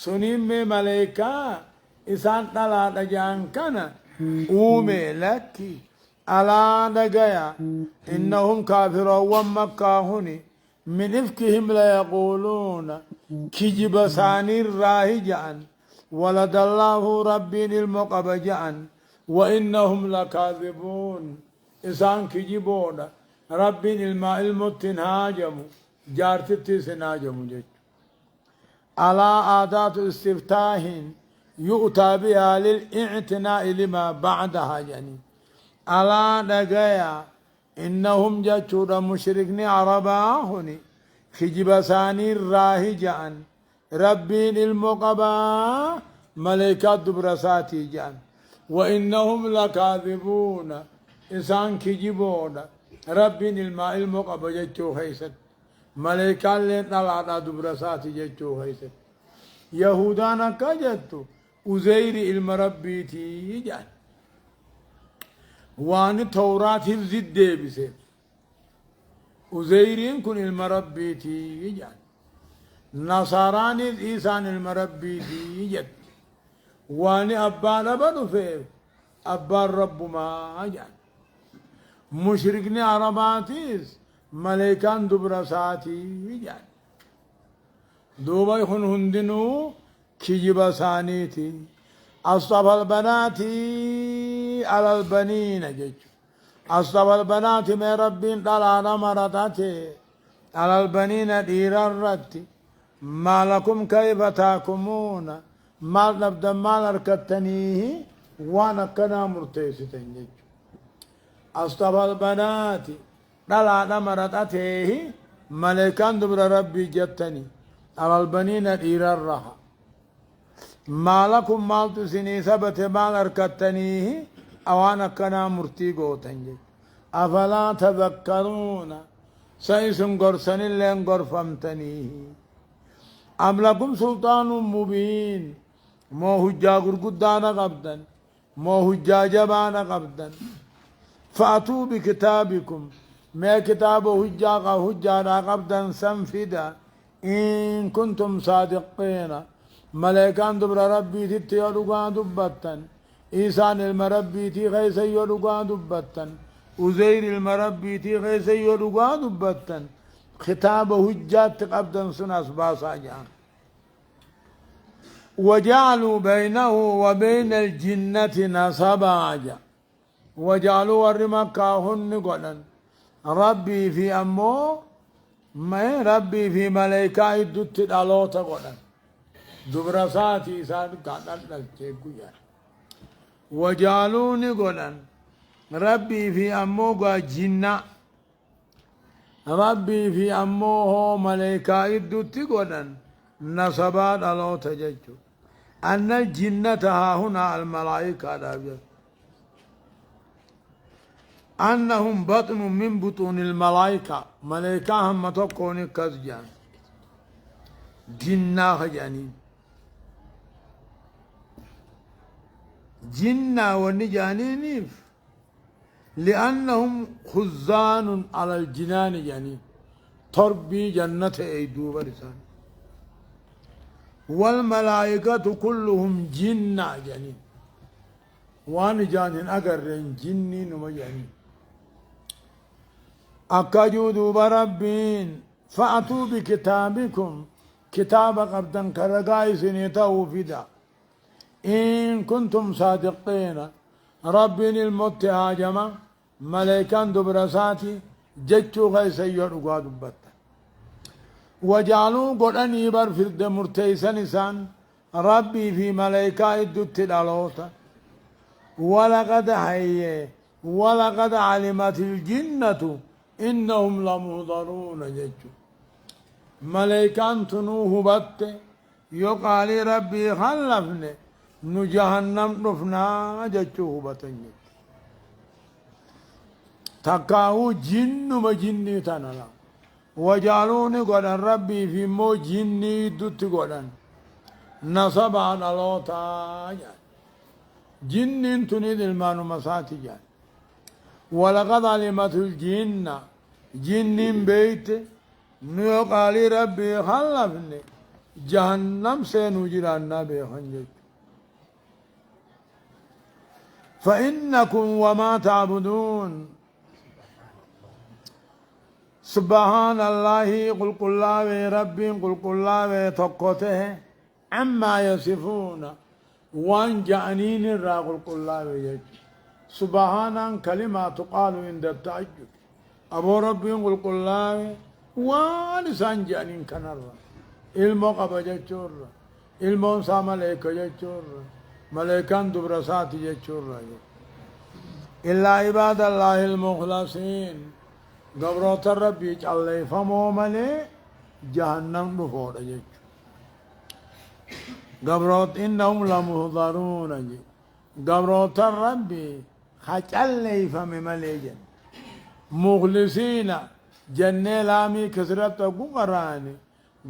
سنين ملائكة إسان طلع جان كان أومي لك على نجايا إنهم كافرون ومكة هني من إفكهم لا يقولون كجب ثاني الراهجا ولد الله ربي المقبجا وإنهم لكاذبون إسان كجبون ربي الماء المتن هاجم جارتتي سناجم جج على آدات استفتاح يؤتى بها للاعتناء لما بعدها يعني على نجايا إنهم جاتشود مشركني عرباهني خجب ثاني الراهجا ربي المقبا ملائكة دبرساتي جان وإنهم لكاذبون إنسان كجبون ربي الماء المقبا جاتشو خيست ملائكة اللي طلعت دبرساتي جاتشو خيست يهودانا كجتو وزير المربيتي جان وان توراة حفظ ديبسه وزيرين كن المربيتي جان نصاران إيسان المربيتي جد وان أبا لبنو فيه أبا الرب ما جان مشركني عرباتيس ملائكان دبرساتي جان دوبا يخون هندنو كجب ثانيتي أصطفى البنات على البنين جج أصطفى البنات من ربين طلعنا مرتاتي على البنين دير الرت ما لكم كيف تاكمون ما نبدا ما نركتنيه وانا كنا مرتيستين جج أصطفى البنات طلعنا مرتاتي ملكان دبر ربي جتني على البنين دير الرها ما لكم مالت سني ثبت مال أركتنيه أوانا كنا مرتي قوتنجي أفلا تذكرون سيسن قرسن اللين قرفمتنيه أم لكم سلطان مبين مو هجا قرقدانا قبدا مو هجا جبانا قبدا فأتوا بكتابكم ما كتاب هجا قبدا سنفدا إن كنتم صادقين ملائكان دبر ربي تتي يلقان دبتن إيسان المربي تي غيس يلقان دبتن وزير المربي تي غيس يلقان دبتن خطاب هجات قبدا سناس باسا جان وجعلوا بينه وبين الجنة نصبا جا وجعلوا الرمكاهن قلن ربي في أمو ما ربي في ملائكة الدت الالوت قلن دبرساتي سان كانت نكيكويا وجالوني قولن ربي في أموغا جنة ربي في أموه ملائكة إدوتي قولن نصبات الله تججو أن الجنة ها هنا الملائكة دابير أنهم بطن من بطون الملائكة ملائكة هم تقوني كزجان جنة جانين جنة ونجانينيف لأنهم خزان على الجنان جانين تربي جنة أيدو برسان والملائكة كلهم جنة جانين وان جانين أقرن جني نما جانين أكجودوا بربين فأتوا بكتابكم كتاب قبضا كرقايس نتاو فدا إن كنتم صادقين ربين الموت هاجما ملائكان دبرساتي جتشو غيس يرقوا دبتا وجعلوا قرآني برفرد مرتيسا نسان ربي في ملائكة الدت الالوتا ولقد علمت الجنة إنهم لمهضرون جتشو ملائكان تنوه بات يقال ربي خلفني نو جهنم رفنا جتشوه باتنجي تكاو جن وجني تنالا وجعلوني قدن ربي في مو جني دوت قدن نصب على لوتا جن تنيد المانو مساتي جان ولقد علمت الجن جن بيت نو قال ربي خلفني جهنم سينو جرانا بيخنجج فإنكم وما تعبدون سبحان الله قل قل الله ربي قل قل الله تقوته عما يصفون وان جانين الرا قل قل الله سبحان كلمة تقال عند التعجب أبو ربي قل قل الله ولسان جانين كنرا علمو قبا جچور علمو سا ملائكة جچور ملائكان دبرسات جچور إلا عباد الله المخلصين قبروت ربي جعله فمو ملي جهنم نفور جچ قبروت إنهم لمحضرون قبروت ربي خجله فم ملي جن مخلصين جنة لامي كسرت قراني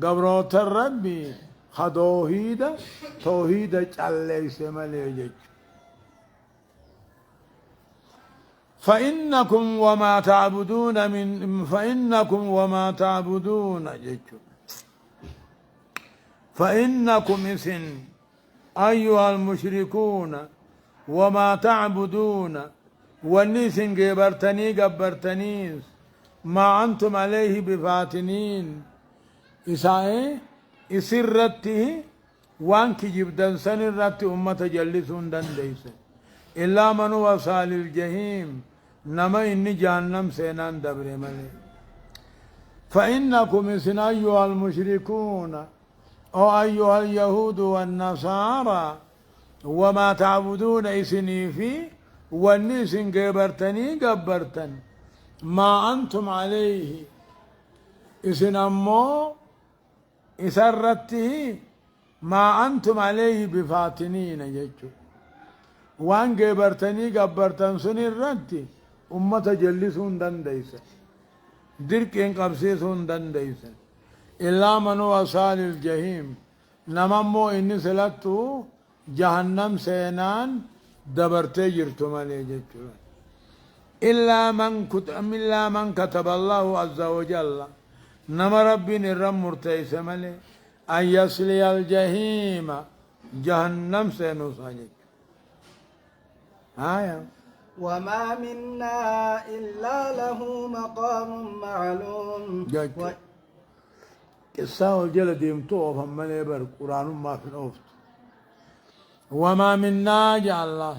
قبروت ربي توحيد جعله سملي جچ فإنكم وما تعبدون فإنكم إسن أيها المشركون وما تعبدون والنسن قبرتنيس ما أنتم عليه بفاتنين إسرته وانك جبدن سنرت أمة جلسون دنديس إلا من وصال الجحيم نما إني جهنم سينان دبر ملي فإنكم إسن أيها المشركون أو أيها اليهود والنصارى وما تعبدون إسني في والنسن قبرتن ما أنتم عليه إسن أمو إسرته ما أنتم عليه بفاتنين جيتشو وان قبرتن سن الرتي أمة جلسون دنديسا دركين قبسيسون دنديسا إلا من وصال الجحيم نممو إني سلطو جهنم سينان دبرتي جرتو مالي جيتشو إلا من كتب الله عز وجل نما ربي نرم مرتيس مالي أن يصلي الجحيم جهنم سينو ساجد آية وما منا إلا له مقام معلوم قصة الجلد يمتوه فهم ليبر قرآن ما في الأفت وما منا جاء الله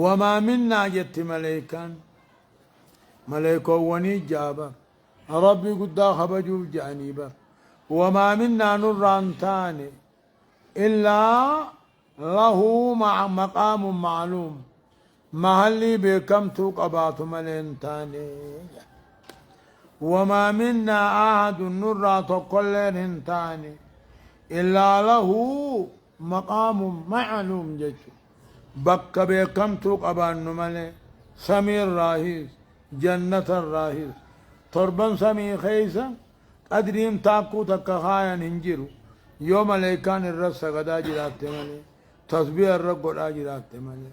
وما منا جت ملائكة وني جابا ربي قد خبجوا جانبا وما منا نران تاني إلا له مع مقام معلوم محلي بكم تقبات ملين تاني وما منا أحد نرى تقلين تاني إلا له مقام معلوم جج بك بكم تقبان ملي سمي الراهيس جنة الراهيس تربان سمي خيسا قدرين تاكو تكخايا ننجرو يوم ليكان الرس غدا جرات ملي تسبيح الرب راجرات ملي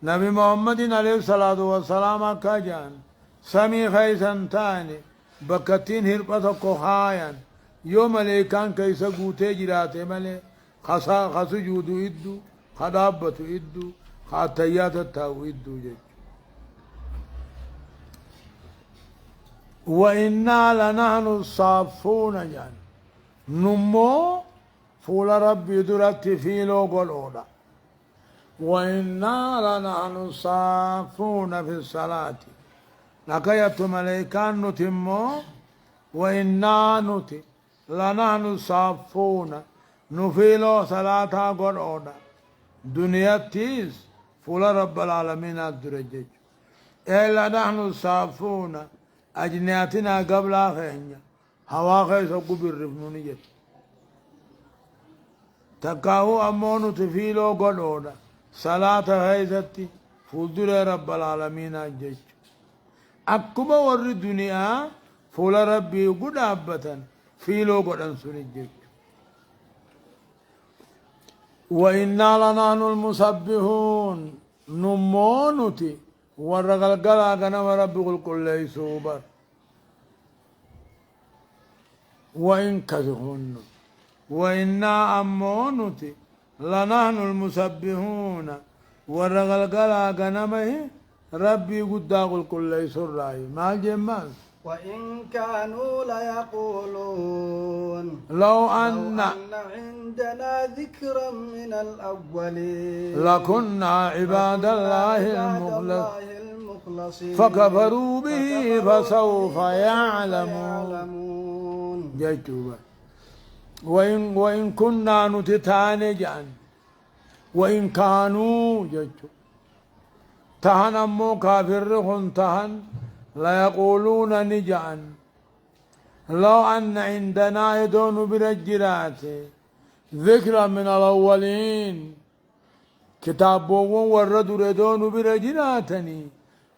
نبي محمد عليه الصلاة والسلام كجان سمي خيسان تاني بكتين هربة كخايا يوم ليكان كيسا قوتي جرات ملي خسجود إدو خدابة إدو خاتيات التاو إدو جج وإنا لنحن الصافون جان نمو فول ربي درت في لوغ الأولى وإنا لنحن الصافون في الصلاة لقيت ملائكان نتمو وإنا نتي لنحن الصافون نفيلو صلاة قرآن دنيا تيس فول رب العالمين الدرجج إلا نحن الصافون أجنياتنا قبل آخرين هوا خيس قبر رفنوني جت تكاهو أمونو تفيلو قرآن صلاة خيستي فول رب العالمين الجج أكما ور الدنيا فول ربي قد أبتا فيلو قرآن سنجج وإنا لنحن المسبحون نمونتي ورقل قلا قنا ورب قل كل سوبر وإن كذهن وإنا أمونتي لنحن المسبحون ورغل قلا قنمه ربي قد كل يسر ما الجمال وإن كانوا ليقولون لو أن عندنا ذكرا من الأولين لكنا عباد الله المخلصين فكفروا به فسوف يعلمون جيتوبا وإن كنا نتتانجا وإن كانوا جيتو تهن أمو كافرهم تهن لا يقولون نجعا لو أن عندنا يدون برجرات ذكرى من الأولين كتابون وردوا يدون برجراتني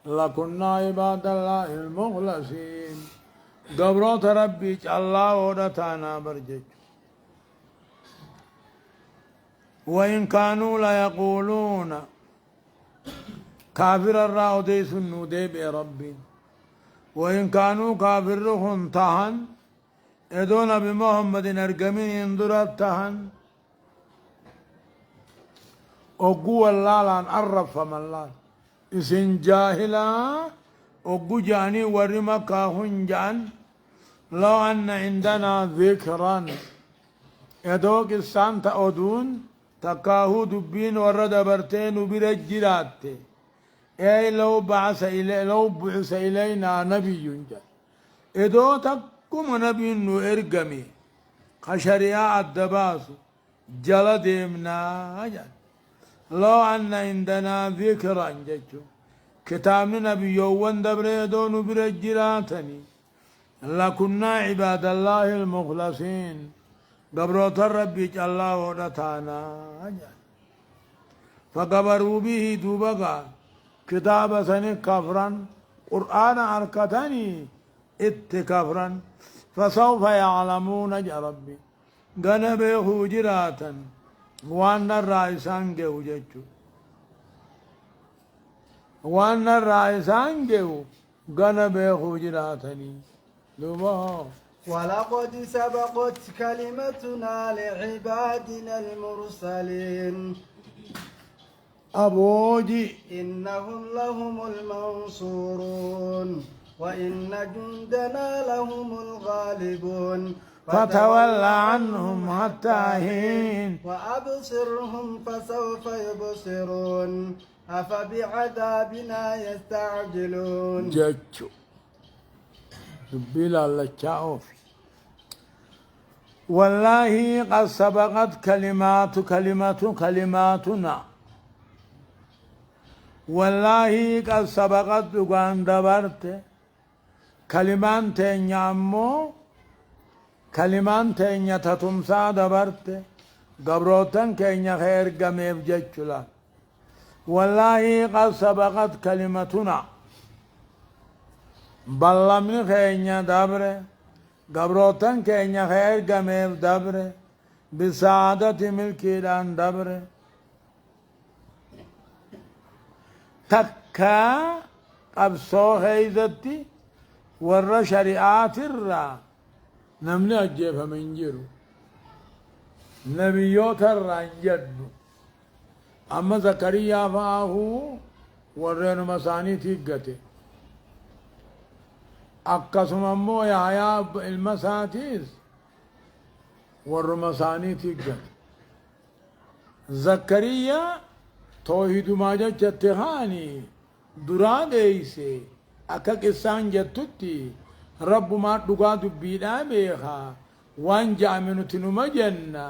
لكنا عباد الله المخلصين قبروت ربي الله ودتانا برجج وإن كانوا لا يقولون كافر الراودي سنودي بربي وإن كانوا كافرهم تهن ادون بمحمد ارقمين ينظر تهن اوقو الله لان عرف الله اسن جاهلا اوقو جاني ورمك هنجان لو أن عندنا ذكرا ادوك السان تأودون تكاهو دبين ورد برتين برجلات اي لو بعث إلينا نبي جاء ادو تكم نبي نو ارقمي خشرياء الدباس جلدمنا جاء لو أن عندنا ذكرا جاء كتابنا نبي يوان دبر ادو برجلاتني لكنا عباد الله المخلصين قبروت ربي الله ودتانا فقبروا به دوبقا كتاب سنة كفرا قرآن أركتني كفرا فسوف يعلمون يا ربي قنبه جراتا وأن الرئيسان جوجتشو وأن الرئيسان جو قنبه جراتني دوبه ولقد سبقت كلمتنا لعبادنا المرسلين أبوجي إنهم لهم المنصورون وإن جندنا لهم الغالبون فتولى عنهم حتى حين وأبصرهم فسوف يبصرون أفبعذابنا يستعجلون جتشو بلا لتشاوفي والله قد سبقت كلماتنا والله قد سبقت دوغان دبرت كلمان تينيا امو كلمان تينيا تتمسا دبرت قبروتن كينيا خير قميف جتشلا والله قد سبقت كلمتنا بلمني خينيا دبره قبروتن كينيا خير قميف دبره بسعادة ملكي دان دبره تكا قبصو هيزتي ور شريعات الرا نمني أجيب من جيرو نبيوت الرا جدو أما زكريا فاهو ورين مساني تيقتي أقسم أمو يا المساتيز ور مساني تيقتي زكريا توحيد ما جتهاني دراد ايسي اكا قسان جتتي رب ما دغا دبيدا بيخا وان جامنو تنو مجنة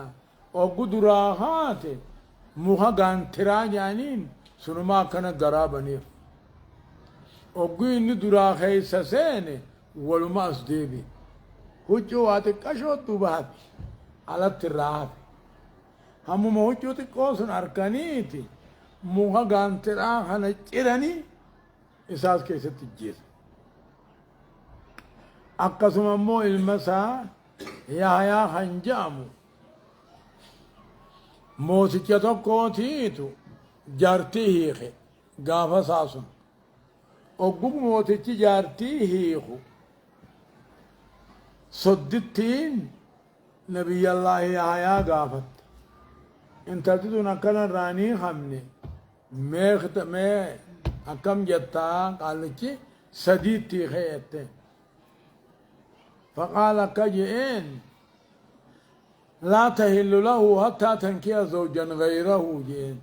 او قدراهات موها غان تراجانين سنما كان غرابني او غين درا خيس سين ولما اسديبي هجو اتكشو تبات على التراب هم موجو تكوسن اركانيتي موها غانترا خنا چيراني اساس كيسه تجيس اقسم مو المسا يا خنجامو موسيقى كوتيتو جارتي هيخي غافا ساسون اوغو موتي جارتي هيخو صدتين نبي الله يا قافت انت تدون كان راني خمني ما أكم جتا قال لك سديتي خيت فقال كجئين لا تهل له حتى تنكي زوجا غيره جين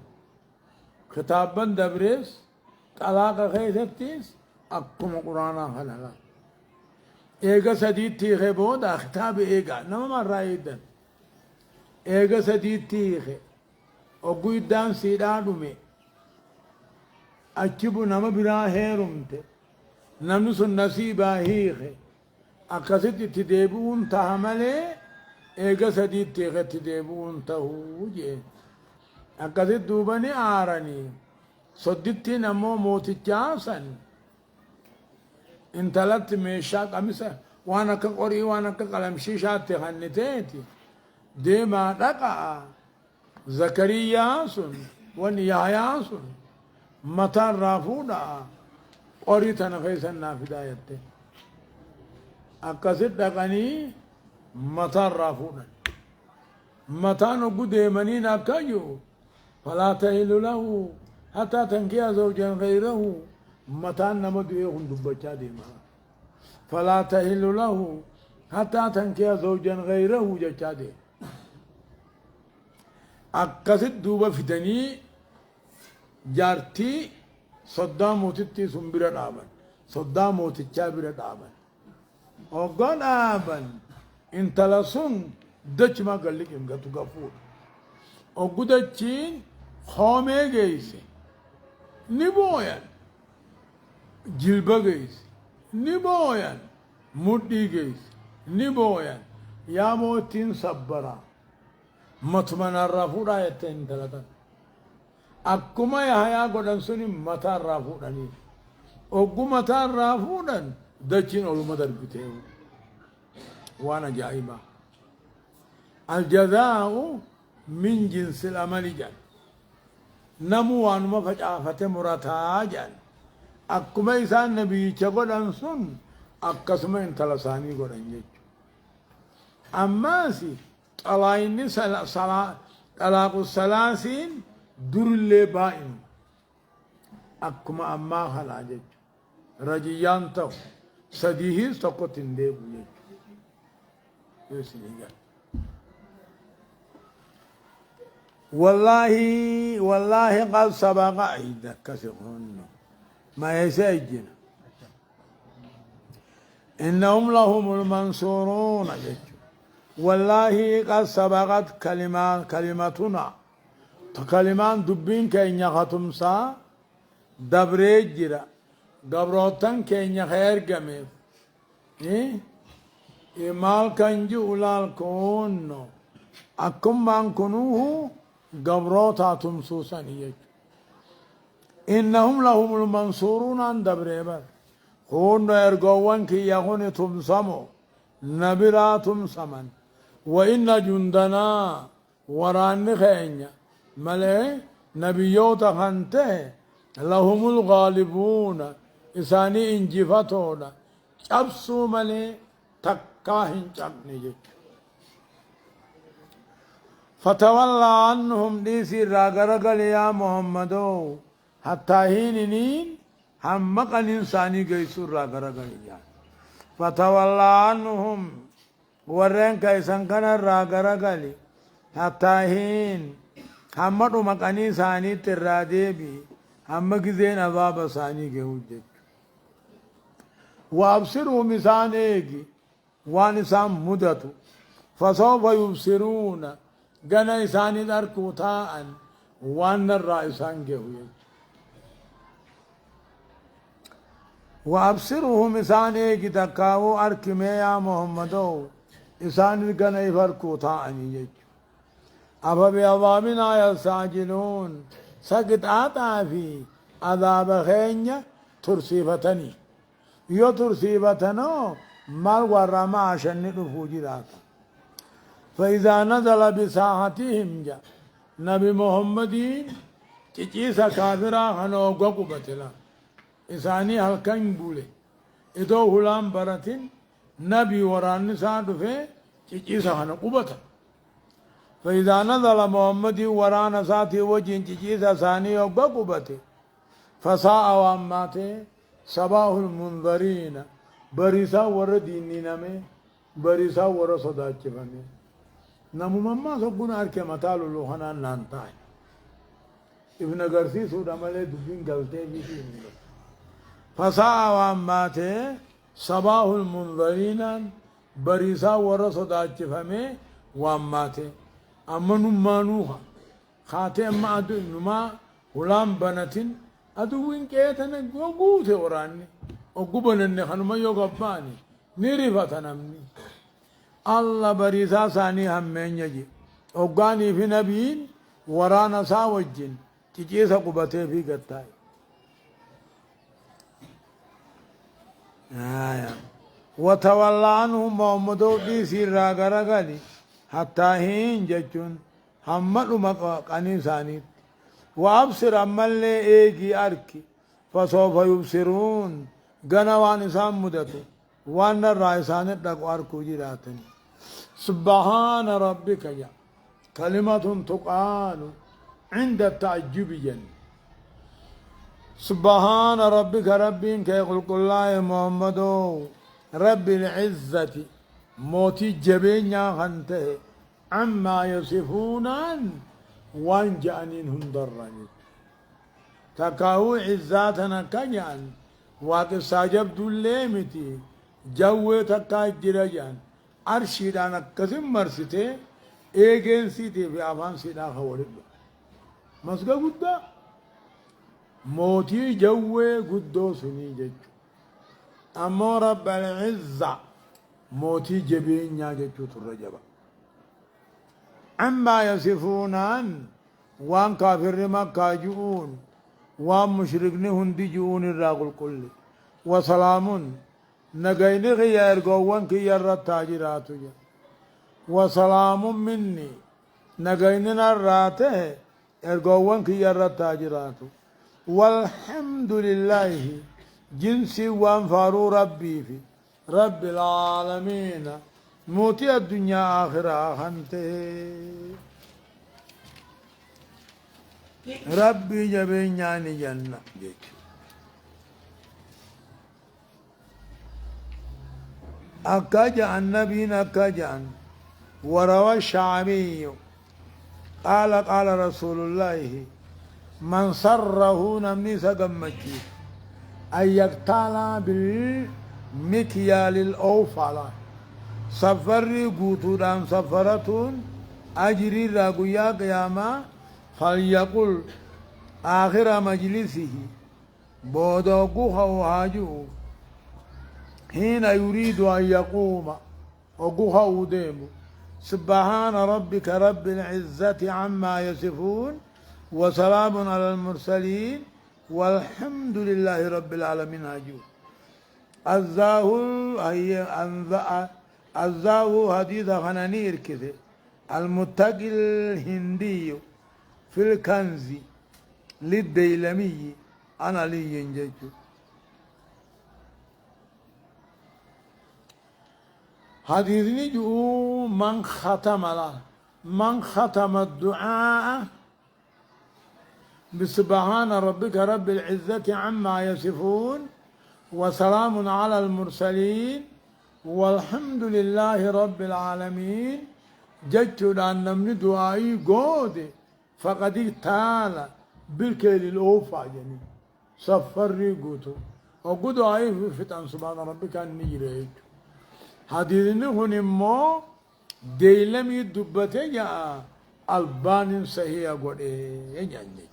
خطابا دبريس طلاق خيتتيس أكم قرآن خلالا إيجا سديتي خي بودا خطاب إيجا نما مرة إيدن إيجا سديتي خي أقوي دان سيدانومي أجيبو نما بلا هيرمته نمس النصيبة هيخي أكاسد تديبون تهمله إيجا سديد تيغا تديبون تهوجي أكاسد دوباني آراني صدتي نمو موتي جاسن انتلت ميشاك أمسا وانا كقري وانا كقلم شيشات تغنتيتي ديما رقع زكريا سن ونيايا سن متان رافودا قريتنا خيسنا في دايته أكاسد دقني متان رافودا متان قد منين أكايو فلا تهل له حتى تنكي زوجا غيره متان نمد يخن دبچا ديما فلا تهل له حتى تنكي زوجا غيره جچا دي أكاسد دوبا فتني جارتي صدا موتتي سنبرا دابن صدا موتتشا برا دابن وقال آبن انت لسن دچ ما قلق امغا تغفور وقدچين خومي گيسي نبوين جلبا گيسي نبوين مدي گيسي نبوين يا موتين صبرا مطمئن الرفورا يتين تلتن أكما يحيى قدن سني متى رافودني أوغو متى رافودن دچين علوم دربته وانا جائبا الجزاء من جنس العمل جان نمو وانما فجافة مرتا جان أكما إسان نبي قدن سن أكسما انتلساني قدن جيج أما سي طلايني طلاق الثلاثين در اللي بائن أكما أما خلاجج رجيان تو سديه سقو تندي بوجج يسنيجا والله قد سبق عيدك كسرهن ما يسجن إنهم لهم المنصورون جج والله قد سبقت كلمتنا كلمان دبين كينيا ختمسا دبريج جرا دبروتن كينيا خير جميل إمال كنجو أولال كونو أكم من كنوه قبروتا تمسوسا نيج إنهم لهم المنصورون عن دبريبر هون إرقوان كي يهون تمسمو نبرا تمسمن وإن جندنا وران خينيا ملئ نبيوتا خانته لهم الغالبون إساني انجفتونا چبسو ملئ تكاهن چبني جيش فتولى عنهم ديسي راغرغل يا محمدو حتى هينين همقن إنساني قيسو راغرغل يا فتولى عنهم ورين كيسان كان راغرغل حتى هين همدو مقاني ثاني ترادي بي هم كزين عذاب ثاني كهوجت وابصروا مسانيكي وانسان مدتو فسوف يبصرون غنا ثاني دركوتاء وان الرئيسان كهوجت وابصروا مسانيكي تكاو اركمي يا محمدو إسان غنا يفركوتاء نيجت أبا بأضابنا يستعجلون سقط آتا في عذاب خينيا ترسيفتني يو ترسيفتنو مال ورما عشان نفوجي ذاتا فإذا نزل بساحتهم جا نبي محمدين چيسا كافرا خنو قوكو بتلا إساني هلكن بولي إدو هلام براتين نبي وران نسان في تجيسا خنا قبتا فإذا نزل محمد وران ساتي وجه تجيسا ثاني يوبا قبته فساء واماته صباح المنذرين بريسا ور ديني نمي بريسا ور صداچ فمي نمو مما سبنا اركي متالو لوحنا نانتاي ابن غرسي سودا ملي دبين غلطه بي فساء واماته صباح المنذرين بريسا ور صداچ فمي واماته امنو مانوها خاتم ما ادنما غلام بنتين aduwin qeetana guute waraanni oggubananne kanuma yoo gabbaani ni rifata namni alla bariisaa isaanii hammeenya je oggaanii fi nabiin waraana isaa wajjin ciciisa qubatee fi gattaa'e watawalla anhum muhammadoo dhiisii irraa garagali hattaa hin jechuun hamma dhuma qanii isaaniitti وأبصر أما اللي إيجي أركي فسوف يبصرون قنوان إسان مدته وأن الرئيسان اتقوا أركو جراتني سبحان ربك يا كلمة تقال عند التعجب جن سبحان ربك ربي كيقول الله محمد رب العزة موتي جبين خنته عما يصفون وان جانين هندراني تكاو عزاتنا كجان واقف ساجب دوليمتي جو تكا جرجان ارشيدانا كسم مرسيتي ايجين سيتي في افان سيدا خورد مسغا غدا موتي جو غدو سني جج اما رب العزة موتي جبين يا جج ترجبا عما يصفون وان كافر مكة جؤون وان مشركن هندي جؤون الراقل كل وسلام نغين غير قوان كي يرى التاجرات وسلام مني نغين الراته ارقوان كي يرى التاجرات والحمد لله جنسي وان فارو ربي في رب العالمين موتي الدنيا آخرة خنته ربي جبينياني جنة أكاجا النبي أكاجا وروى الشعبي قال رسول الله من سره نمني سقمتي أن يقتال بالمكيال الأوفى سفري قوتودان سفرتون أجري راقيا قياما فليقل آخر مجلسه بودوكوها وهاجو حين يريد أن يقوم وقوها وديمو سبحان ربك رب العزة عما يصفون وسلام على المرسلين والحمد لله رب العالمين هاجو الزاو حديث خنانير كذا المتقي الهندي في الكنز للديلمي أنا لي ينججو حديث نجو من ختم الدعاء بسبحان ربك رب العزة عما يصفون وسلام على المرسلين والحمد لله رب العالمين جدت أن من دعائي قود فقد اغتال بالكيل الأوفى يعني سفري قوتو وقود دعائي في فتن سبحان ربك النيريت حديثني هنمو ديلمي دبته يا البان صحيح قد يعني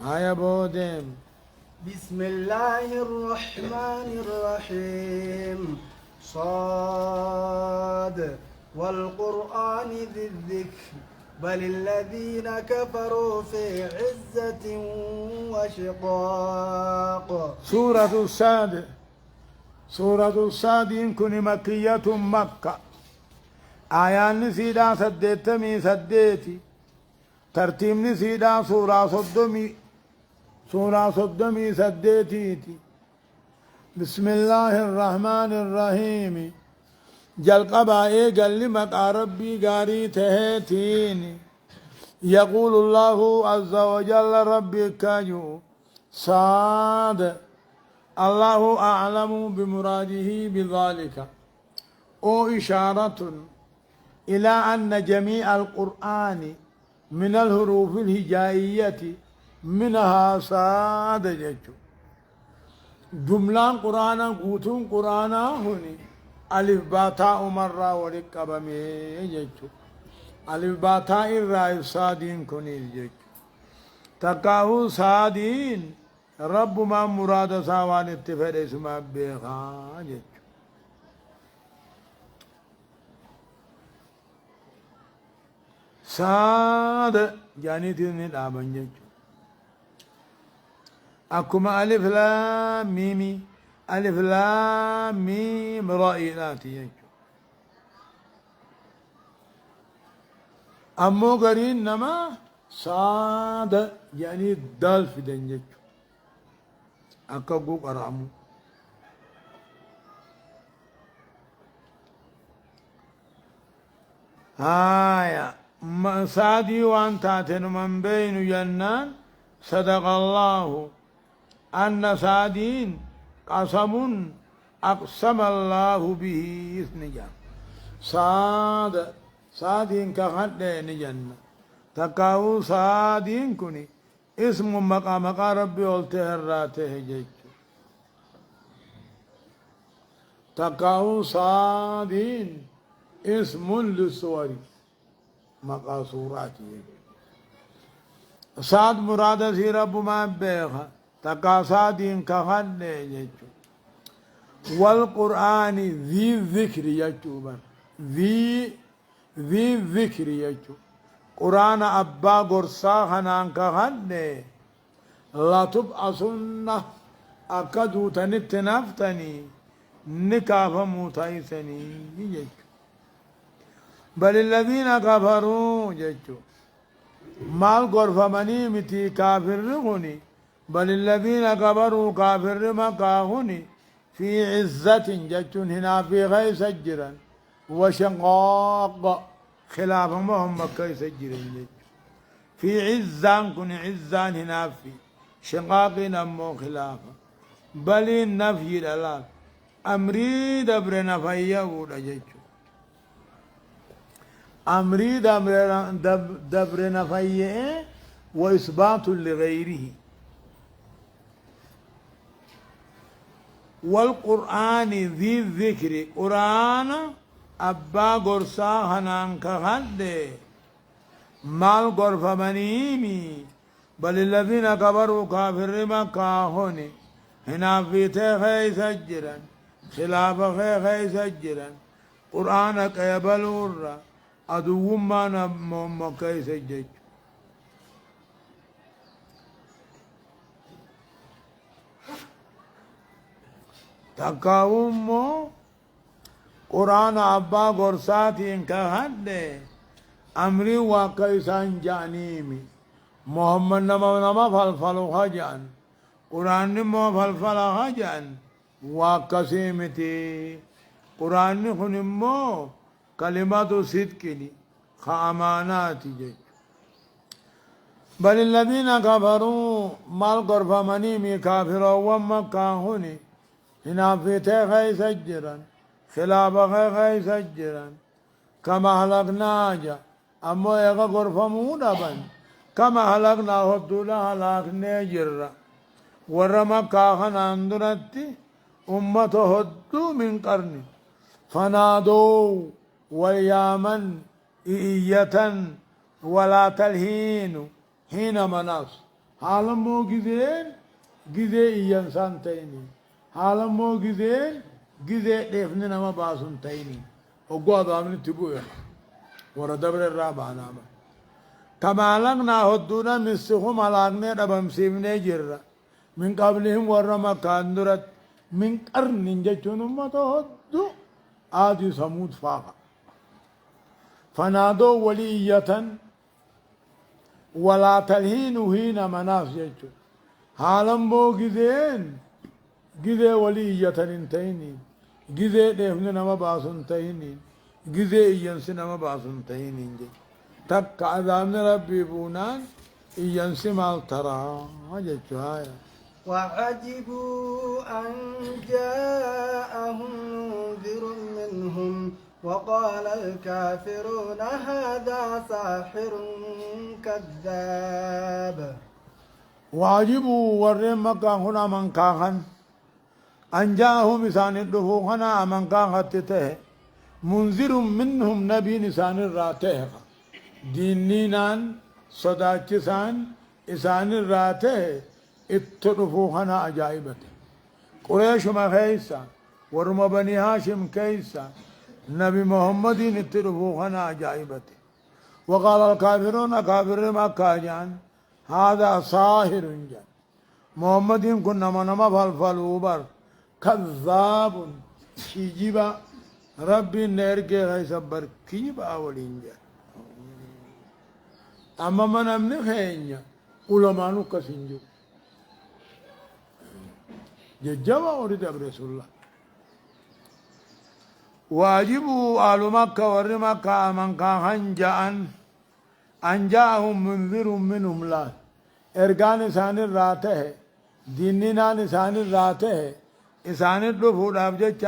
هيا بودم بسم الله الرحمن الرحيم صاد والقرآن ذي الذكر بل الذين كفروا في عزة وشقاق سورة الصاد يمكن مكية مكة آيان نسيدا سديتمي سديتي ترتيب نسيدا سورة صدمي سديتيتي بسم الله الرحمن الرحيم جل قبا قال لمك ربي قاري تهيتين يقول الله عز وجل ربي كاجو صاد الله أعلم بمراده بذلك أو إشارة إلى أن جميع القرآن من الحروف الهجائية منها صاد جيتشو جملان قرآن قوتون قرآن هوني ألف باتا مرة ورقب جيتشو ألف باتا الرأي صادين كوني جيتشو تقاو صادين رب ما مراد ساوان اتفاد اسمه بيخا جيتشو صاد يعني تنين الآبان جيتشو أكما ألف لام ميمي ألف لام ميم رائلاتي يجو أمو قرين نما صاد يعني دال في دنجو أكاقو قرامو هايا صادي وان تاتن من بين جنان صدق الله أن سادين قسم أقسم الله به إثنجا سادين كخد نجنة تقاو سادين كني اسم مقام ربي والتهراته جيج تقاو سادين اسم للصور مقاصورات ساد مراد سي رب ما بيخا تقاصادين كخد يجو والقرآن ذي الذكر يجو ذي الذكر يجو قرآن أبا قرصا خنان كخد لا تبعثن أكدو تنت نفتني نكاف متايسني يجو بل الذين كفروا يجو مال غرفمني متي كافر غني بل الذين كفروا كافر مكاهني في عزة جتون هنا في غير سجرا وشقاق خلاف ما هم مكي سجرا في عزان كن عزان هنا في شقاق نمو خلافا بل النفي الالات أمري دبر نفيه ولجتو أمري دبر نفيه وإثبات لغيره والقرآن ذي الذكر قرآن أبا قرصا هنان كهد مال قرف منيمي بل الذين كبروا كافر مكاهن هنا في تخي سجرا خلاف خي سجرا قرآنك يبلور أدو ما نمكي سجج تقاومو قرآن أبا قرصاتي انك هد أمري واقعيسان جانيمي محمد نما فالفلو خجان قرآن نما فالفلا خجان واقسيمتي قرآن نخنمو كلمات صدقني خامانات جي بل الذين كفروا مال قرف منيمي كافر ومكاهني هنا في تخي سجرا خلاف خي سجرا كما هلقنا جا أما يغا قرف مودبا كما هلقنا هدولا هلاكنا جرا ورما كاهن اندرتي أمة هدو من قرن فنادوا ويامن إية ولا تلهين حين مناس حالا مو جزين جزي إيان سانتيني حالا مو جزين جزي دفن نما باسون تيني وقوة دامن تبويا وردبر الرابع ناما كما لغنا هدونا مسخهم علاقنا ربهم سيبني جرة من قبلهم ورما كاندرت من قرن جتون أمة هدو آدي سمود فاقا فنادوا ولية ولا تلهين هين مناس جيتو حالم بو جزين جذي ولية انتهينين جذي دفن ما باس انتهينين جذي ينسن ما باس انتهينين تك عذاب ربي بونان ينسي مال ترى وجدت هاي وعجبوا أن جاءهم منذر منهم وقال الكافرون هذا ساحر كذاب وعجبوا ورم مكة هنا من كاهن أن جاءهم إسان الدفوق هنا من كاهته منذر منهم نبي نسان الراته دينينان صداچسان إسان الراته اتدفوق هنا أجائبته قريش ما خيسا ورم بني هاشم كيسا نبي محمد اتدفوق هنا أجائبته وقال الكافرون كافر مكة جان هذا صاهر جان محمد كنا منما فالفلوبر كذاب شيجيبا ربي نرجع هيسبر كيبا أولين جان أما من أمن خينيا علماء كسنجو ججوا أريد رسول الله واجبوا آل مكة ور مكة من كان جاءن أن جاءهم منذر منهم لا إرجان إنسان الراته ديننا إنسان الراته إنسان الدفور أبجد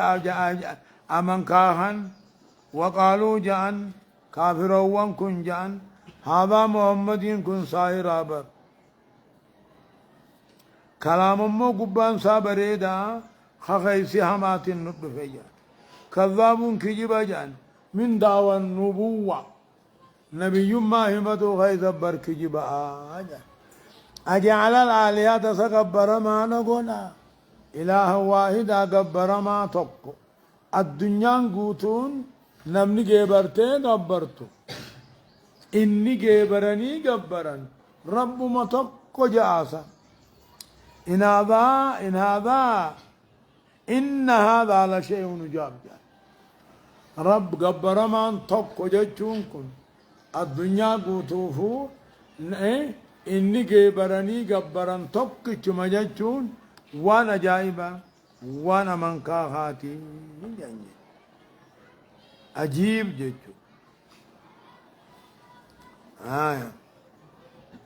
أمن كان وقالوا جان كافرون كن جان هذا محمد كن صاير أبر كلام مو قبان صابريدا خخيسي همات النطفية كذاب كجبا جان من دعوى النبوة نبي ما همته غيظ بر كجبا أجعل الآلهة سكبر ما نقونا إله واحد أكبر ما تقو الدنيا قوتون نمني جبرتي قبرتو إني جبرني قبرن رب ما تقو جاسا إن هذا لشيء نجاب رب قبر ما تقو جتشونكم الدنيا قوتوفو إني جبرني قبرن تقو كما جتشون وانا جايبا وانا من كاهاتي عجيب جتشو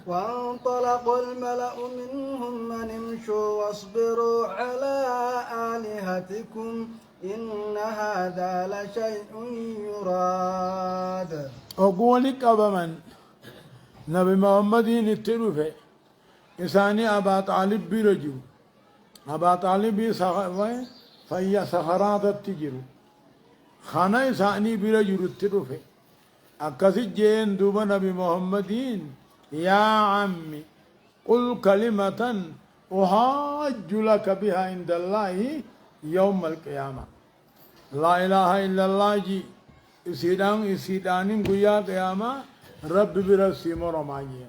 وانطلقوا الملأ منهم أن امشوا واصبروا على آلهتكم إن هذا لشيء يراد أقولك أبمن نبي محمد نتلوفه إساني أبا طالب برجو أبا طالب فهي سخرات التجرو خانا إساني برجو نتلوفه أكسي جين دوبا نبي محمدين يا عمي قل كلمة أحاج لك بها عند الله يوم القيامة لا إله إلا الله جي إسيدان قيا قيامة رب برسي مرمائي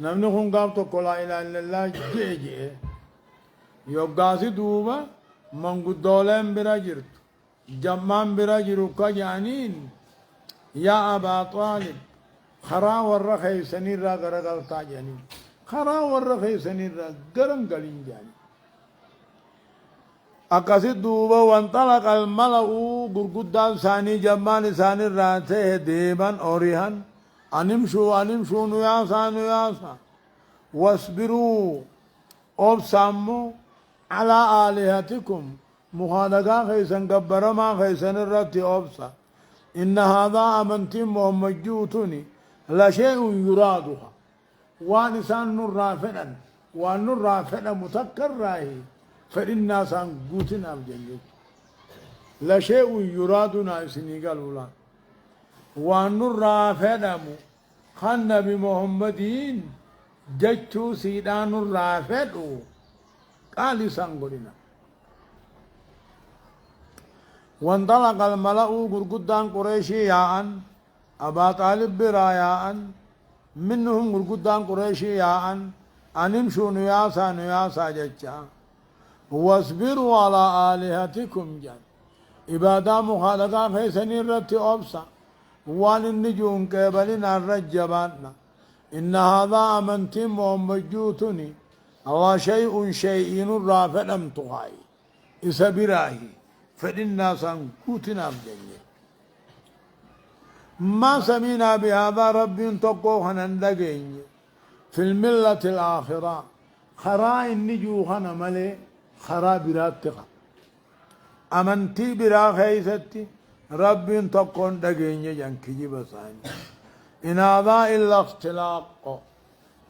نمنخون قابتو لا إله إلا الله جي يوغاسي دوبا من قدولين برا جرت جمان برا جروكا جانين يا أبا طالب خرا ورخي سنيرا غرغل تاجاني خرا ورخي سنيرا غرن غلين جاني أقصد دوبا وانطلق الملأ غرغدان ثاني جمال ثاني راته ديبان أوريهان أنمشوا نياسا واصبروا أبسامو على آلهتكم مخالقا خيسن قبر ما خيسن الرتي أبسا إن هذا أمنتم ومجوتني لا شيء يرادها وانسان نرافدا وان نرافدا متكر راهي فإن سان قوتنا بجنجت لا شيء يرادنا سنيقال ولا وان نرافدا خان نبي محمدين جتشو سيدان نرافدو قال سانقلنا وانطلق الملأ غرغدان قريشي ياءن أبا طالب برا ياءن منهم غرغدان قريشي ياءن أن امشوا نياسا جتشا واصبروا على آلهتكم جان إبادا مخالقا فيسني الرتي أبسا وان النجوم كيبلنا الرجباتنا إن هذا أمنتم ومجوتني الله شيء رافع لم تغاي إسا براهي فإنا سنكوتنا بجنة ما سمينا بهذا رب تقوهنا ندقين في الملة الآخرة خرا النجوهنا ملي خرا براتقا أمنتي برا خيستي رب تقون دقين جنكي بساني إن هذا إلا اختلاق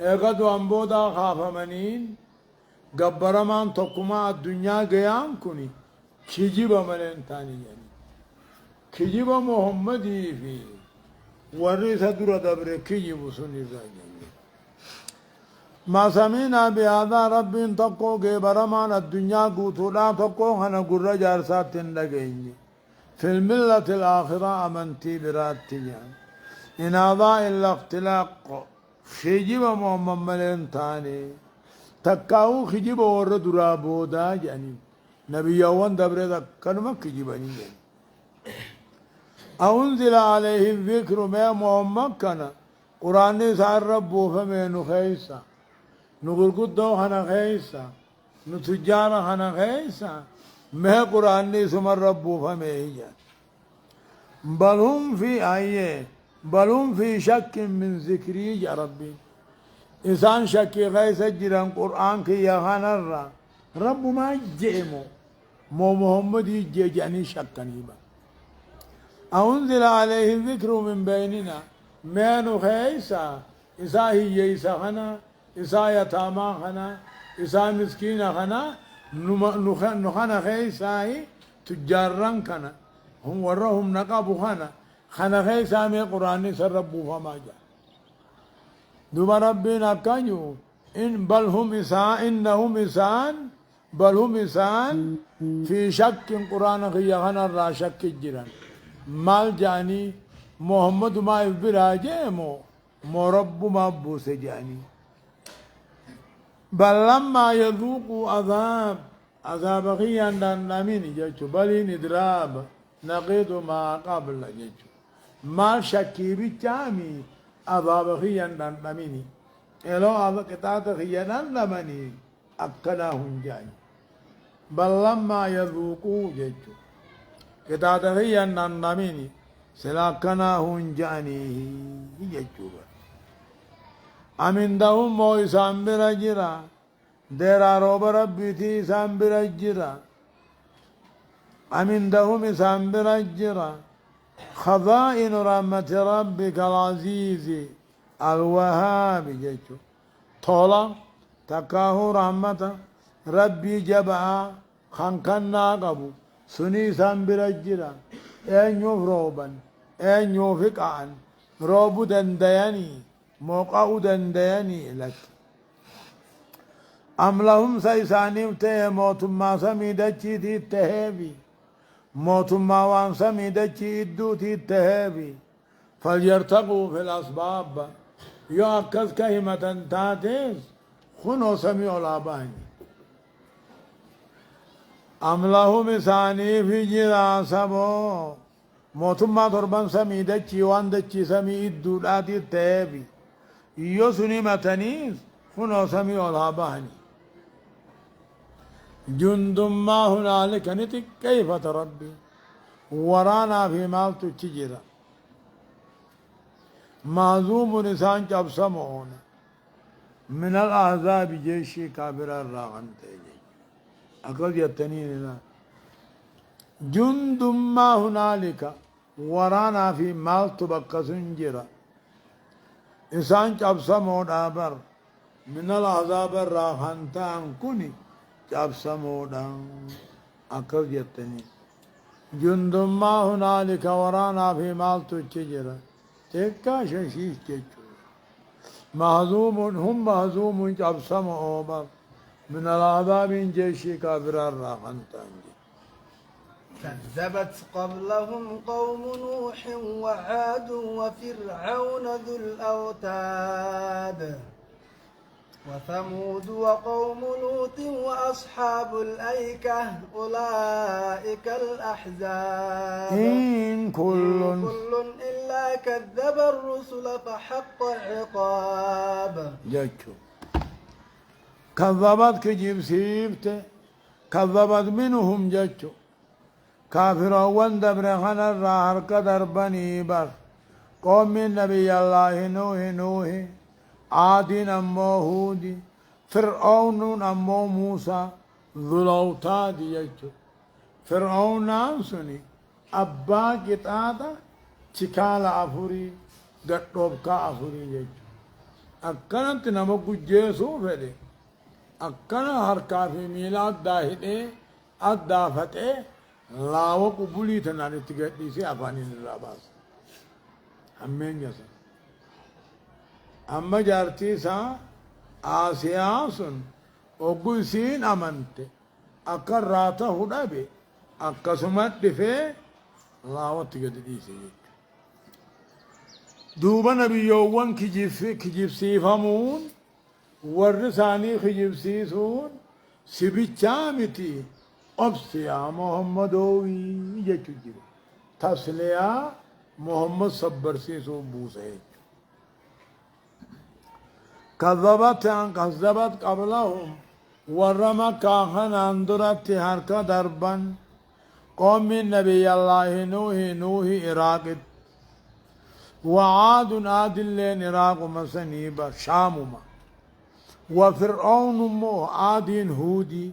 إيقظ أنبودا خاف منين قبر من تقوما الدنيا قيام كوني كجيب ملين تاني يعني كجيب محمدي في ورث در دبر كجيب سني زاجني ما سمينا بهذا رب تقو قبر من الدنيا قوتولا تقو هنا قرر جارسات تندقيني في الملة الآخرة أمنتي براتي يعني إن هذا إلا اختلاق خجيب محمد ملين تاني تكاو خجيب ورد رابودا يعني نبي يوان دبر كلمة خجيباني يعني أنزل عليه الذكر ما محمد كان قرآن سار ربه فمن خيسا نقول قدو خنا خيسا نتجار خنا خيسا ما قرآن سمر ربه فمن بل هم في آية بل هم في شك من ذكري يا ربي إنسان شك غير سجران قرآن كي يغنر رب ما يجيمو مو محمد يجي يعني شكني با أنزل عليه الذكر من بيننا ما نخيسا إسا هي إسا خنا إسا يتاما خنا إسا مسكين خنا نخنا خيسا تجارن خنا هم ورهم نقابو خنا خيسا من قرآن سربو فما جاء دوما ربنا كانوا إن بل هم إنسان إنهم إنسان بل هم إنسان في شك قرآن خيانا را شك الجيران مال جاني محمد ما يبراجه مو رب ما بوس جاني بل لما يذوقوا عذاب خيانا نامين جاتو بل ندراب نقيد ما قبل جاتو مال شكي بيتامي عذاب خيانا ناميني إلو عذاب كتات خيانا نامني أكناهم جاني بل لما يذوقوا جيتو كتات خيانا ناميني سلاكناهم جاني جيتو أمندهم مو إسان برجرا ديرا روب ربيتي إسان برجرا أمندهم إسان برجرا خزائن رحمة ربك العزيز الوهاب جيتو طولا تكاهو رحمة ربي جبعا خنكنا قبو سني سنبرجرا أنيوف روبا أنيوف فقعا روبو دندياني موقعو دندياني لك أم لهم سيساني وتيه موتما سميدتشي تي التهيبي موتما وان سميدتشي إدو تي التهيبي فليرتقوا في الأسباب يؤكد كلمة تاتيس خنو سميع الأباني أم لهم إساني في جراسبو موتما تربان سميدتشي وان دتشي سمي إدو تي التهيبي يوسني متنيس خنو سميع الأباني جند ما هنالك نتك كيف تربي ورانا في مال تجرا معزوم نسان جب سمعون من الأحزاب جيشي كابر الراغن تيجي أقل يتنين جند ما هنالك ورانا في مال تبقى سنجرا إنسان جب سمعون آبر من الأحزاب الراغن تان كوني جب سمعون أقل يتنين جند ما هنالك ورانا في مال تجرا تكا ششيش جيشو مهزوم هم مهزوم جب سمعوا من العذاب جيشي كافر الراغن تانجي كذبت قبلهم قوم نوح وعاد وفرعون ذو الأوتاد وثمود وقوم لوط وأصحاب الأيكة أولئك الأحزاب إن كل إلا كذب الرسل فحق عقاب جيشو كذبت كجيب سيبت كذبت منهم جتشو كافر وندبر خنا الراهر قدر بني بر قوم من نبي الله نوح عاد أمو هود فرعون أمو موسى ذو الأوتاد جتشو فرعون سني أبا كتاتا چكالا أفوري قطوبكا أفوري جتشو أكنت نمكو جيسو فدي أكنا هركا في ميلاد داهده الدافته لاو قبولي تناني تغدي سي أفاني الراباس همين جسا أما جارتي سا آسياسن وقل سين أمنت أكر راتا هدا بي أكسمت دفه لاو تغدي سي دوبا نبيوان كجيب فمون ورساني كجيب سيسون سبيتشامتي أبس يا محمدوي جتوجي تسليا محمد صبر سيسو بوسه كذبت قبلهم ورما كاهن اندرت هركا دربان قوم نبي الله نوح إراقت وعاد اللين إراق مسنيبا شامما وفرعون مو عاد هودي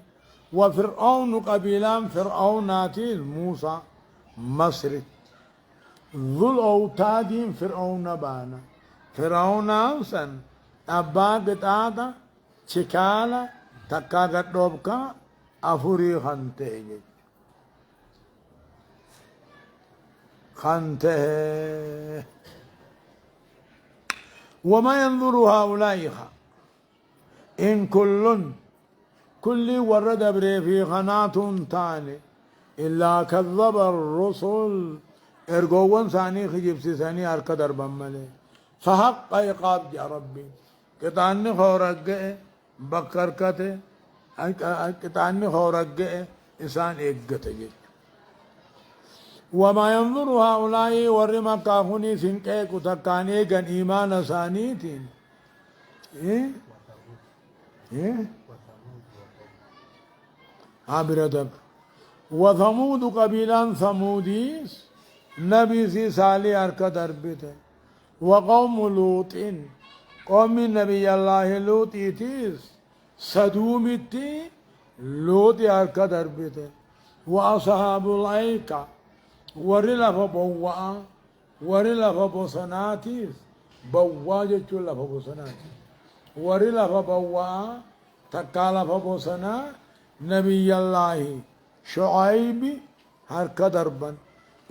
وفرعون قبيلان فرعوناتي موسى مصر ذو الأوتاد فرعون بانا فرعون سن أبا قطادا چكالا تكا قطوبكا أفوري خنته وما ينظر هؤلاء إن كل ورد بري في خنات تاني إلا كذب الرسل إرقوان ثاني خجيب سيساني أركدر بمالي فحق إقاب يا ربي كتاني خورقه بكركته كتاني خورقه إنسان إقته وما ينظر هؤلاء ورما كافوني سنكي كتكاني غن إيمان ثانيتين عبردك وثمود قبيلا ثموديس نبي سي صالح أركا دربته وقوم لوط قوم نبي الله لوط إتيس صدومتي لوط أركا دربته وأصحاب الأيكة ورلا فبوا ورلا فبصناتيس بواجة جل فبصناتيس ورلا فبوا تكالا فبصنا نبي الله شعيب هرك دربا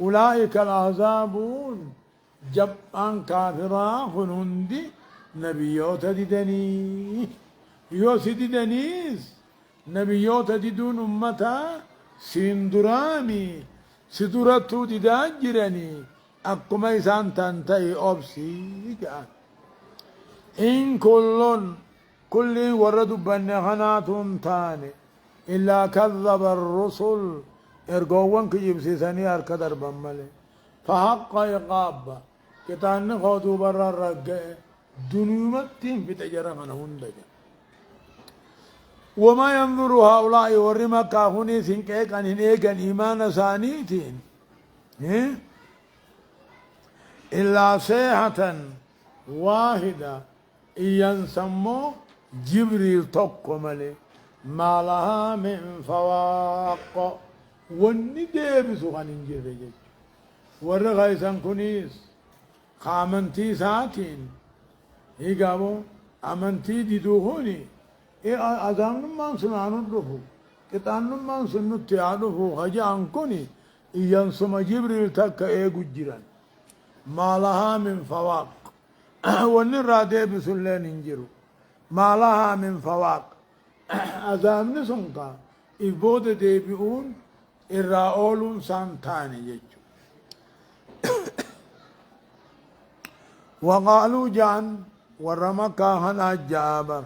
أولئك العذابون جبان كافرا هنندي نبيوت ديدني يوسي ديدنيس نبيوت ديدون أمتا سندرامي سدرتو ديدان جراني أقوم إسان تنتهي أبسي جان إن كل ورد بنخنات تاني إلا كذب الرسل إرقوان كجيب سيساني أركدر بمالي فحق إقاب كتان خودو برا رقع دنيمتين في تجرى من هندك وما ينظر هؤلاء ورما كاهوني سنكيك عن إيقان إيمان ثانيتين إلا صيحة واحدة ينسمو جبريل تقملي ما لها من فواق والندبس عن انجرج ورغيسان كنيس خامنتي ساتين هيقابو أمنتي ديدوهوني أذان من سنانو رفو كتان من سنو تيانو فو خجا انكوني ينسم جبريل تك ايقو جيران ما لها من فواق ونرى ديبس اللين انجرو ما لها من فواق أذامن سنقا إبود ديبئون إرائولون سانتاني يجو وقالوا جان ورمكا هنا جابر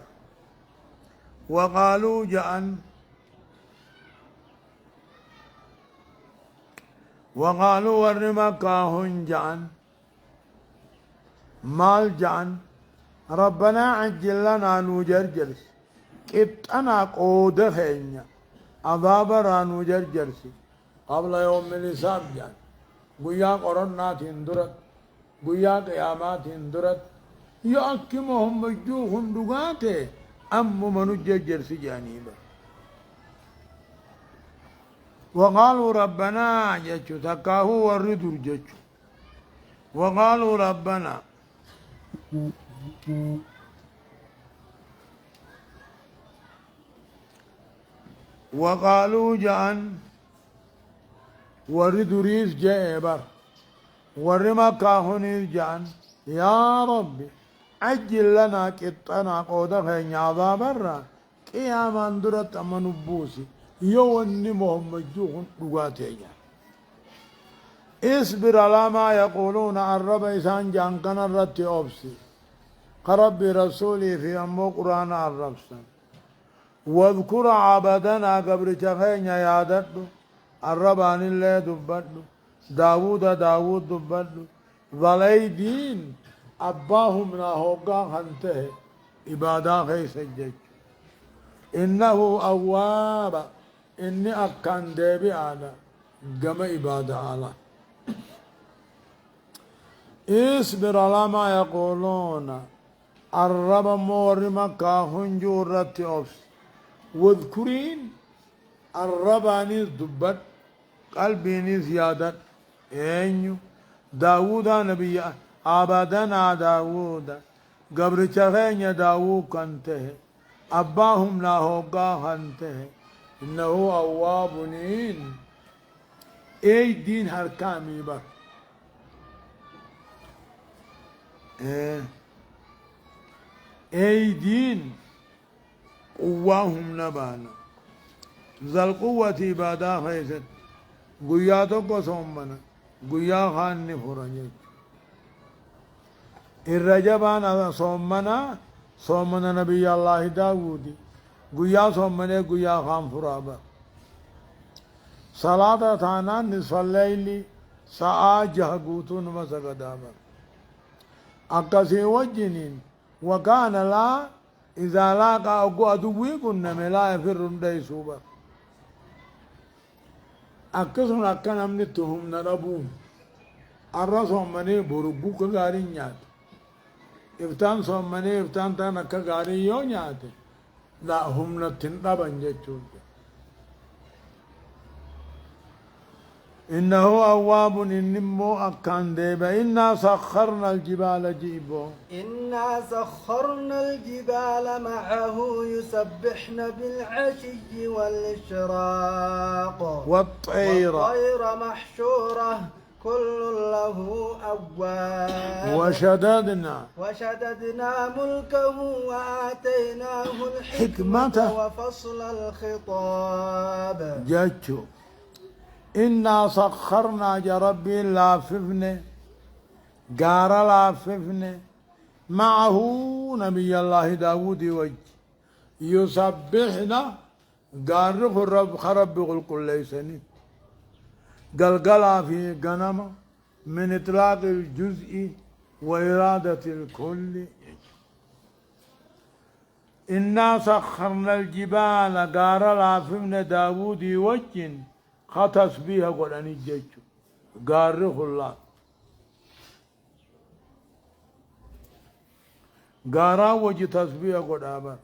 وقالوا جان وقالوا ورمكا هن جان مال جان ربنا عجل لنا نجرجرس كت أنا قود خينيا عذاب رانو جرجرسي قبل يوم الحساب جان قيا قرنات اندرت قيا قيامات اندرت يأكمهم مجوهم دقاته أم منو جرجرسي جانيبا وقالوا ربنا جتشو تكاهو والردر جتشو وقالوا ربنا وقالوا جان وردريس جيبر ورما كاهونيس جان يا ربي عجل لنا كتنا قودا خين عذاب الرا قياما درت منبوسي يوني محمد جوهن رغاتي اصبر على ما يقولون الرب إسان جان كان الرت أبسي قرب رسولي في أمو قرآن الربسن واذكر عبدنا قبر تخين يادتو الربان الله دبتو داود دبتو ظلي دين أباهم ناهوغا خنته إبادا خي سجج إنه أواب إني أكان ديبي على قم إبادة على اصبر على ما يقولون الرب مورما كاهن جورت أوفس واذكرين الرباني دبت قلبيني زيادة أينيو داود نبي عبدنا داود قبر چخين داود كنته أباهم لا هوقا خنته إنه أواب نين أي دين هركامي بك أي دين قواهم نبانا ذا القوة بادا خيست قياتو قصومنا قيا خان نفرنجي الرجبان صومنا نبي الله داودي قيا صومنا قيا خان فرابا صلاة ثانا نصف الليل ساعة جهقوتون مسقدابا أكسي وجنين وكان لا إذا لاقى أقو أدوي كنا ملا يفر ديسوبا أكسون أكن أمني تهم نربون الرسول مني بربوك غاري نيات إفتان صوم مني إفتان تانا كغاري يو نيات لا هم نتنطبا جيتشون إنه أواب إنمو أكان ديبا إنا سخرنا الجبال جيبو إنا سخرنا الجبال معه يسبحن بالعشي والإشراق والطير محشورة كل له أواب وشددنا ملكه وآتيناه الحكمة وفصل الخطاب جاتشو إنا سخرنا جربي لاففني قار لاففني معه نبي الله داود وجه يسبحنا قاره الرب خرب قل ليسني قلقلا في غنم من إطلاق الجزء وإرادة الكل إنا سخرنا الجبال قار لاففني داود وجه خطس بيها قراني جيتشو قاره الله قارا وجه تسبيح قرابا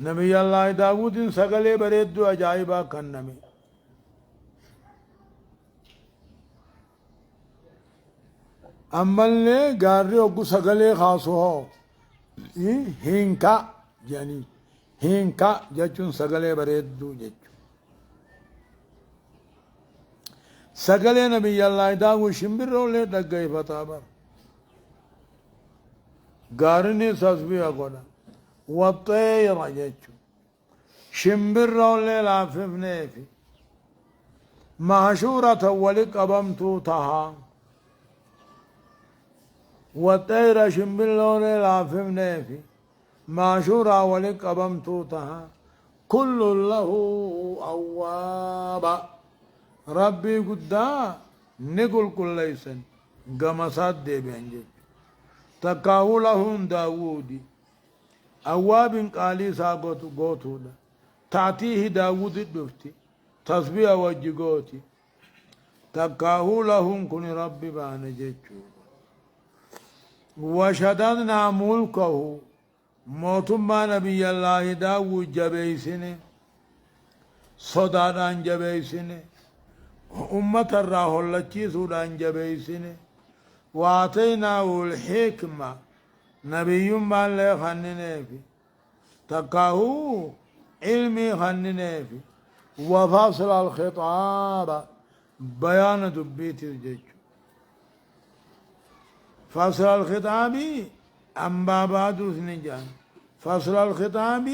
نبي الله داود سقلي بريدو أجائبا كنمي أما اللي قاري وقو سقلي خاصو هو هينكا يعني هينكا جيتشون سقلي بريدو جيتشو سقلي نبي الله داود شمبرو لي دقاي فتابر قارني تسبيح قولا والطير جيتشو شمبرو لي لاففني في محشورة ولك أبمتو تها والطير شمبرو لي لاففني في محشورة ولك أبمتو تها كل له أواب ربي قدا نقول كل ليسن قمصات دي بينجي تكاولهم داوودي أواب قالي ساقوتو قوتو تأتيه داود الدفتي تصبيح وجيغوتي تكاهو لهم كن ربي بانجيتشو وشددنا ملكه موتما نبي الله داود جبيسني صدادان جبيسني أمة الراهولتي سودان جبيسني وآتيناه الحكمة نبي ما لا خنني في تكاهو علمي خنني في وفصل الخطاب بيان دبيت الجيش فصل الخطاب أما بعد نجان فصل الخطاب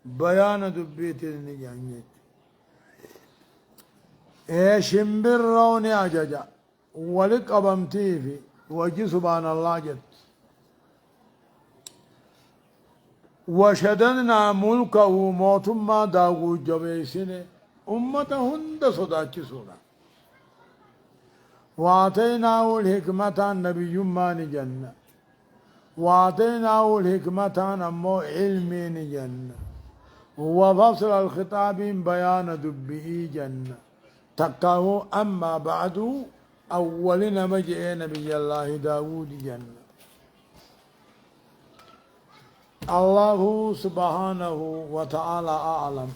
بيان دبيت النجان ايش بروني أججا ولك أبمتي في وجي سبحان الله جد وشددنا ملكه موتما داود جبيسني أمته هند صداتي سورة وآتيناه الحكمة نبي مان جنة وآتيناه الحكمة أمو علمي جنة وفصل الخطاب بيان دبئي جنة تقاه أما بعد أولنا مجئ نبي الله داود جنة الله سبحانه وتعالى أعلم